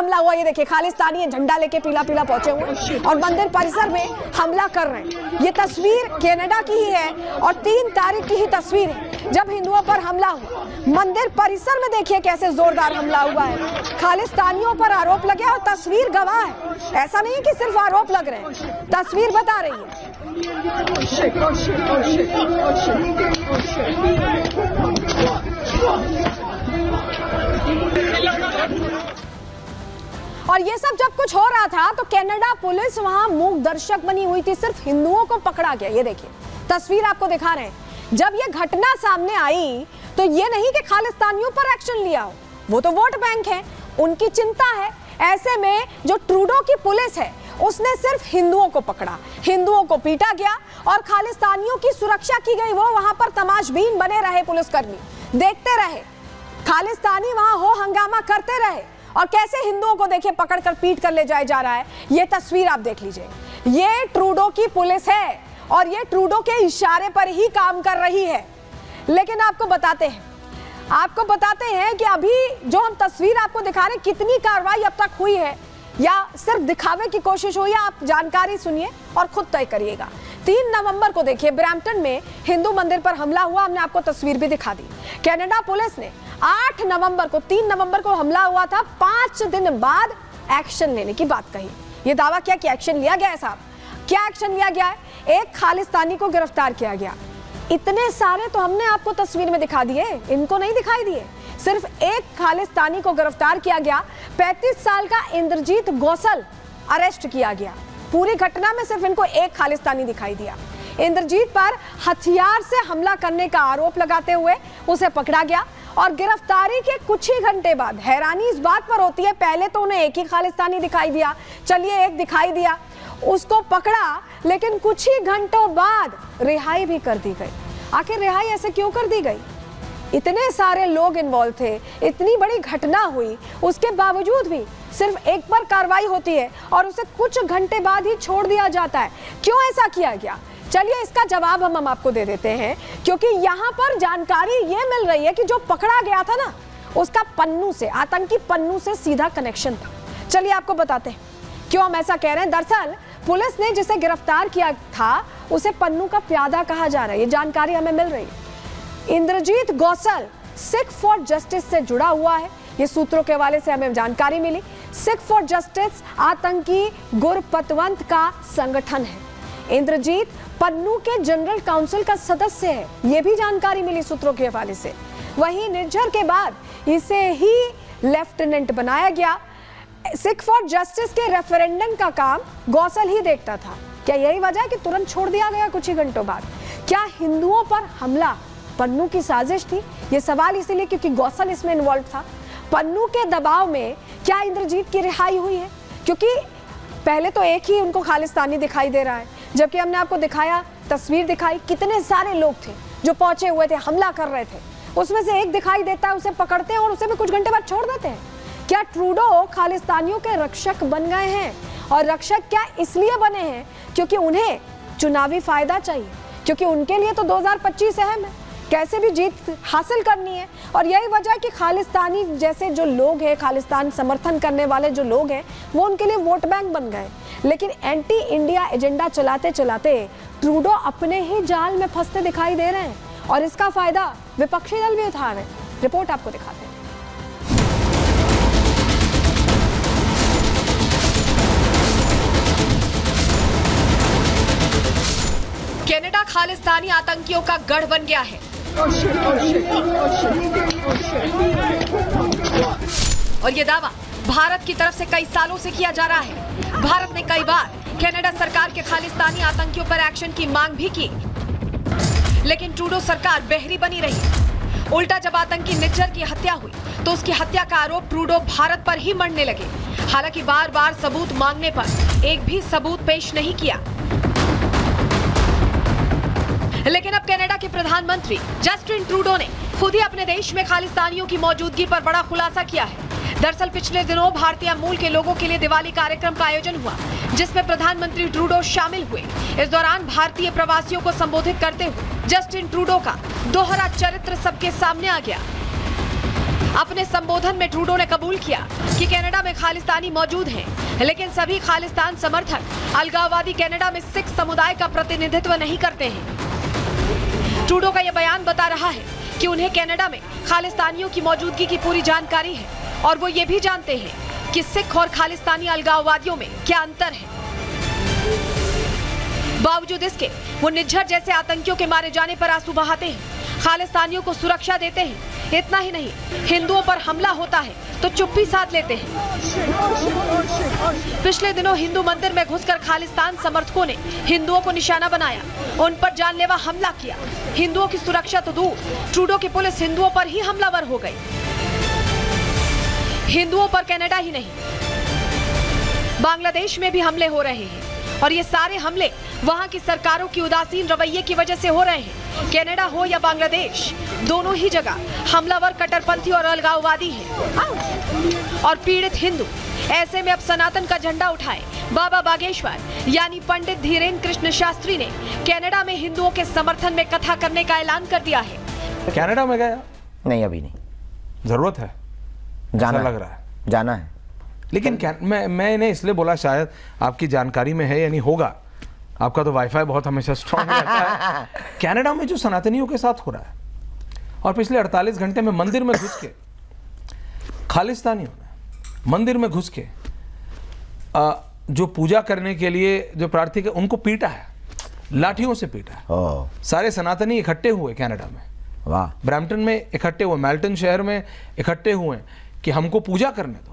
हमला हुआ। ये देखिए खालिस्तानी झंडा लेके पीला पीला पहुंचे हुए और मंदिर परिसर में हमला कर रहे हैं। ये तस्वीर कनाडा की ही है और 3 तारीख की ही तस्वीर है जब हिंदुओं पर हमला हुआ। मंदिर परिसर में देखिए कैसे जोरदार हमला हुआ है। खालिस्तानियों पर आरोप लगे और तस्वीर गवाह है। ऐसा नहीं कि सिर्फ आरोप लग रहे हैं, तस्वीर बता रही है। और ये सब जब कुछ हो रहा था तो कनाडा पुलिस वहां मूक दर्शक बनी हुई थी, सिर्फ हिंदुओं को पकड़ा गया। ये देखिए तस्वीर आपको दिखा रहे हैं। जब ये घटना सामने आई तो ये नहीं कि खालिस्तानियों पर एक्शन लिया हो, वो तो वोट बैंक है, उनकी चिंता है। ऐसे में जो ट्रूडो की पुलिस है उसने सिर्फ हिंदुओं को पकड़ा, हिंदुओं को पीटा गया और खालिस्तानियों की सुरक्षा की गई। वो वहां पर तमाशबीन बने रहे, पुलिसकर्मी देखते रहे, खालिस्तानी वहां हो हंगामा करते रहे और कैसे हिंदुओं को देखिए पकड़कर पीट कर ले जाया जा रहा है। ये तस्वीर आप देख लीजिए। ये ट्रूडो की पुलिस है और ये ट्रूडो के इशारे पर ही काम कर रही है। लेकिन आपको बताते हैं कि अभी जो हम तस्वीर आपको दिखा रहे हैं, कितनी कार्रवाई अब तक हुई है या सिर्फ दिखावे की कोशिश हुई है, आप जानकारी सुनिए और खुद तय करिएगा। 3 नवंबर को देखिए ब्रैम्पटन में हिंदू मंदिर पर हमला हुआ, हमने आपको तस्वीर भी दिखा दी। कनाडा पुलिस ने 8 नवंबर को, 3 नवंबर को हमला हुआ था, 5 दिन बाद एक्शन लेने की बात कही। ये दावा किया कि एक्शन लिया गया है। साहब क्या एक्शन लिया गया है? एक खालिस्तानी को गिरफ्तार किया गया। इतने सारे तो हमने आपको तस्वीर में दिखा दिए, इनको नहीं दिखाई दिए। सिर्फ एक खालिस्तानी को गिरफ्तार किया गया। 35 साल का इंद्रजीत गौसल अरेस्ट किया गया। पूरी घटना में सिर्फ इनको एक खालिस्तानी दिखाई दिया। इंद्रजीत पर हथियार से हमला करने का आरोप लगाते हुए उसे पकड़ा गया और गिरफ्तारी के कुछ ही घंटे बाद, हैरानी इस बात पर होती है, पहले तो उन्हें एक ही खालिस्तानी दिखाई दिया, चलिए एक दिखाई दिया, उसको पकड़ा, लेकिन कुछ ही घंटों बाद रिहाई भी कर दी गई। आखिर रिहाई ऐसे क्यों कर दी गई? इतने सारे लोग इन्वॉल्व थे, इतनी बड़ी घटना हुई, उसके बावजूद भी सिर्फ एक पर कार्रवाई होती है और उसे कुछ घंटे बाद ही छोड़ दिया जाता है। क्यों ऐसा किया गया? चलिए इसका जवाब हम आपको दे देते हैं, क्योंकि यहाँ पर जानकारी ये मिल रही है कि जो पकड़ा गया था ना, उसका पन्नू से, आतंकी पन्नू से सीधा कनेक्शन था। चलिए आपको बताते हैं क्यों हम ऐसा कह रहे हैं। दरअसल पुलिस ने जिसे गिरफ्तार किया था उसे पन्नू का प्यादा कहा जा रहा है, ये जानकारी हमें मिल रही है। इंद्रजीत गौसल सिख फॉर जस्टिस से जुड़ा हुआ है, ये सूत्रों के हवाले से हमें जानकारी मिली। सिख फॉर जस्टिस आतंकी गुरपतवंत का संगठन है। इंद्रजीत पन्नू के जनरल काउंसिल का सदस्य है, ये भी जानकारी मिली सूत्रों के हवाले से। वहीं निर्झर के बाद इसे ही लेफ्टिनेंट बनाया गया। सिख फॉर जस्टिस के रेफरेंडम का काम गौसल ही देखता था। क्या यही वजह है कि तुरंत छोड़ दिया गया कुछ ही घंटों बाद? क्या हिंदुओं पर हमला पन्नू की साजिश थी? ये सवाल इसीलिए क्योंकि गौसल इसमें इन्वॉल्व था। पन्नू के दबाव में क्या इंद्रजीत की रिहाई हुई है? क्योंकि पहले तो एक ही उनको खालिस्तानी दिखाई दे रहा है, जबकि हमने आपको दिखाया, तस्वीर दिखाई, कितने सारे लोग थे जो पहुंचे हुए थे, हमला कर रहे थे। उसमें से एक दिखाई देता है, उसे पकड़ते हैं और उसे भी कुछ घंटे बाद छोड़ देते हैं। क्या ट्रूडो खालिस्तानियों के रक्षक बन गए हैं? और रक्षक क्या इसलिए बने हैं क्योंकि उन्हें चुनावी फायदा चाहिए, क्योंकि उनके लिए तो 2025 अहम है, कैसे भी जीत हासिल करनी है। और यही वजह है कि खालिस्तानी जैसे जो लोग हैं, खालिस्तान समर्थन करने वाले जो लोग हैं, वो उनके लिए वोट बैंक बन गए। लेकिन एंटी इंडिया एजेंडा चलाते चलाते ट्रूडो अपने ही जाल में फंसते दिखाई दे रहे हैं और इसका फायदा विपक्षी दल भी उठा रहे हैं। रिपोर्ट आपको दिखाते हैं। कनाडा खालिस्तानी आतंकियों का गढ़ बन गया है और ये दावा भारत की तरफ से कई सालों से किया जा रहा है। भारत ने कई बार कनाडा सरकार के खालिस्तानी आतंकियों पर एक्शन की मांग भी की, लेकिन ट्रूडो सरकार बहरी बनी रही। उल्टा जब आतंकी निज्जर की हत्या हुई तो उसकी हत्या का आरोप ट्रूडो भारत पर ही मढ़ने लगे। हालांकि बार बार सबूत मांगने पर एक भी सबूत पेश नहीं किया। लेकिन अब कनाडा के प्रधानमंत्री जस्टिन ट्रूडो ने खुद ही अपने देश में खालिस्तानियों की मौजूदगी पर बड़ा खुलासा किया है। दरअसल पिछले दिनों भारतीय मूल के लोगों के लिए दिवाली कार्यक्रम का आयोजन हुआ, जिसमें प्रधानमंत्री ट्रूडो शामिल हुए। इस दौरान भारतीय प्रवासियों को संबोधित करते हुए जस्टिन ट्रूडो का दोहरा चरित्र सबके सामने आ गया। अपने संबोधन में ट्रूडो ने कबूल किया कि कनाडा में खालिस्तानी मौजूद हैं, लेकिन सभी खालिस्तान समर्थक अलगाववादी कनाडा में सिख समुदाय का प्रतिनिधित्व नहीं करते हैं। ट्रूडो का यह बयान बता रहा है कि उन्हें कनाडा में खालिस्तानियों की मौजूदगी की पूरी जानकारी है और वो ये भी जानते हैं कि सिख और खालिस्तानी अलगाववादियों में क्या अंतर है। बावजूद इसके वो निज्जर जैसे आतंकियों के मारे जाने पर आंसू बहाते हैं, खालिस्तानियों को सुरक्षा देते हैं। इतना ही नहीं, हिंदुओं पर हमला होता है तो चुप्पी साध लेते हैं। पिछले दिनों हिंदू मंदिर में घुसकर खालिस्तान समर्थकों ने हिंदुओं को निशाना बनाया, उन पर जानलेवा हमला किया। हिंदुओं की सुरक्षा तो दूर, ट्रूडो की पुलिस हिंदुओं पर ही हमलावर हो गई। हिंदुओं पर कनाडा ही नहीं, बांग्लादेश में भी हमले हो रहे हैं और ये सारे हमले वहां की सरकारों की उदासीन रवैये की वजह से हो रहे हैं। कनाडा हो या बांग्लादेश, दोनों ही जगह हमलावर कट्टरपंथी और अलगाववादी हैं और पीड़ित हिंदू। ऐसे में अब सनातन का झंडा उठाए बाबा बागेश्वर यानी पंडित धीरेन्द्र कृष्ण शास्त्री ने कनाडा में हिंदुओं के समर्थन में कथा करने का ऐलान कर दिया है। कनाडा में गया? नहीं, अभी नहीं। जरूरत है, जाना लग रहा है, जाना है। लेकिन मैंने इसलिए बोला, शायद आपकी जानकारी में है यानी होगा, आपका तो वाईफाई बहुत हमेशा स्ट्रांग रहता है। कनाडा में जो सनातनियों के साथ हो रहा है और पिछले 48 घंटे में मंदिर में घुस के खालिस्तानियों ने मंदिर में घुस के जो पूजा करने के लिए जो प्रार्थी के उनको पीटा है, लाठियों से पीटा है। सारे सनातनी इकट्ठे हुए कनाडा में, वाह, ब्रैम्पटन में इकट्ठे हुए, मेल्टन शहर में इकट्ठे हुए कि हमको पूजा करने दो।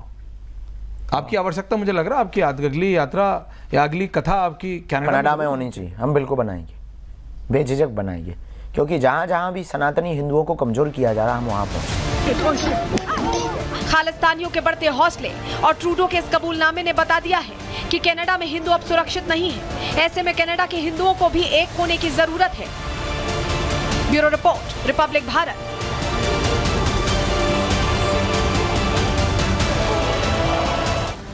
आपकी आवश्यकता, मुझे लग रहा है आपकी अगली यात्रा या अगली कथा आपकी कनाडा में होनी चाहिए। हम बिल्कुल बनाएंगे, बेझिझक बनाएंगे, क्योंकि जहाँ जहाँ भी सनातनी हिंदुओं को कमजोर किया जा रहा है हम वहाँ पर। खालिस्तानियों के बढ़ते हौसले और ट्रूडो के इस कबूलनामे ने बता दिया है कि कनाडा में हिंदू अब सुरक्षित नहीं है। ऐसे में कनाडा के हिंदुओं को भी एक होने की जरूरत है। Bureau report, Republic Bharat.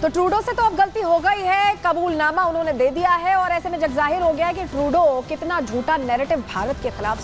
तो ट्रूडो से तो अब गलती हो गई है, कबूलनामा उन्होंने दे दिया है और ऐसे में जग जाहिर हो गया है कि ट्रूडो कितना झूठा नैरेटिव भारत के खिलाफ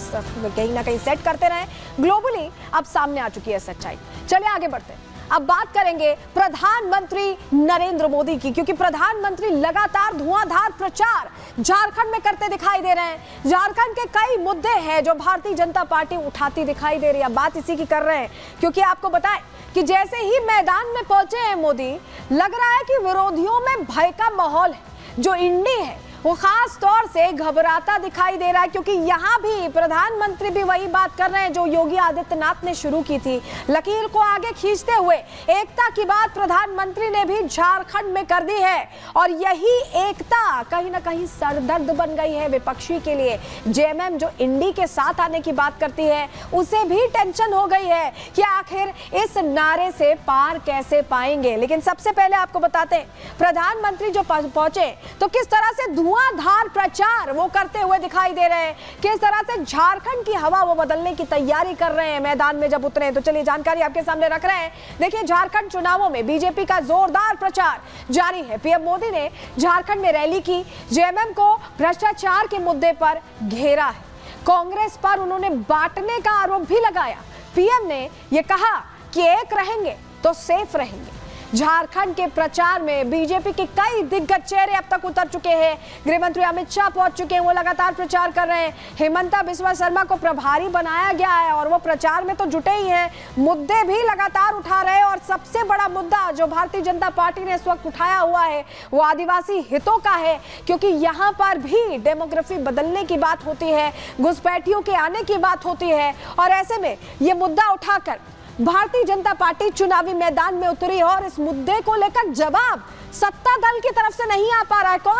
कहीं ना कहीं सेट करते रहे। ग्लोबली अब सामने आ चुकी है सच्चाई। चलिए आगे बढ़ते हैं। अब बात करेंगे प्रधानमंत्री नरेंद्र मोदी की, क्योंकि प्रधानमंत्री लगातार धुआंधार प्रचार झारखंड में करते दिखाई दे रहे हैं। झारखंड के कई मुद्दे हैं जो भारतीय जनता पार्टी उठाती दिखाई दे रही है। बात इसी की कर रहे हैं, क्योंकि आपको बताएं कि जैसे ही मैदान में पहुंचे हैं मोदी, लग रहा है कि विरोधियों में भय का माहौल है। जो इंडी है वो खास तौर से घबराता दिखाई दे रहा है, क्योंकि यहाँ भी प्रधानमंत्री भी वही बात कर रहे हैं जो योगी आदित्यनाथ ने शुरू की थी। लकीर को आगे खींचते हुए एकता की बात प्रधानमंत्री ने भी झारखंड में कर दी है और यही एकता कहीं ना कहीं सरदर्द बन गई है विपक्षी के लिए। जेएमएम जो इंडी के साथ आने की बात करती है, उसे भी टेंशन हो गई है कि आखिर इस नारे से पार कैसे पाएंगे। लेकिन सबसे पहले आपको बताते हैं, प्रधानमंत्री जो पहुंचे तो किस तरह से धुआंधार प्रचार वो करते हुए दिखाई दे रहे हैं, किस तरह से झारखंड की हवा वो बदलने की तैयारी कर रहे हैं मैदान में जब उतरे। तो चलिए जानकारी आपके सामने रख रहे हैं। देखिए, झारखंड चुनावों में बीजेपी का जोरदार प्रचार जारी है। पीएम मोदी ने झारखंड में रैली की, जेएमएम को भ्रष्टाचार के मुद्दे पर घेरा है, कांग्रेस पर उन्होंने बांटने का आरोप भी लगाया। पीएम ने यह कहा कि एक रहेंगे तो सेफ रहेंगे। झारखंड के प्रचार में बीजेपी के कई दिग्गज चेहरे अब तक उतर चुके हैं। गृह मंत्री अमित शाह पहुंच चुके हैं, वो लगातार प्रचार कर रहे हैं। हेमंता बिस्वा शर्मा को प्रभारी बनाया गया है और वो प्रचार में तो जुटे ही हैं, मुद्दे भी लगातार उठा रहे हैं। और सबसे बड़ा मुद्दा जो भारतीय जनता पार्टी ने इस वक्त उठाया हुआ है वो आदिवासी हितों का है, क्योंकि यहाँ पर भी डेमोग्राफी बदलने की बात होती है, घुसपैठियों के आने की बात होती है। और ऐसे में ये मुद्दा उठाकर भारतीय जनता पार्टी चुनावी मैदान में उतरी और इस मुद्दे को लेकर जवाब सत्ता दल की तरफ से नहीं आ पा रहा है। कौन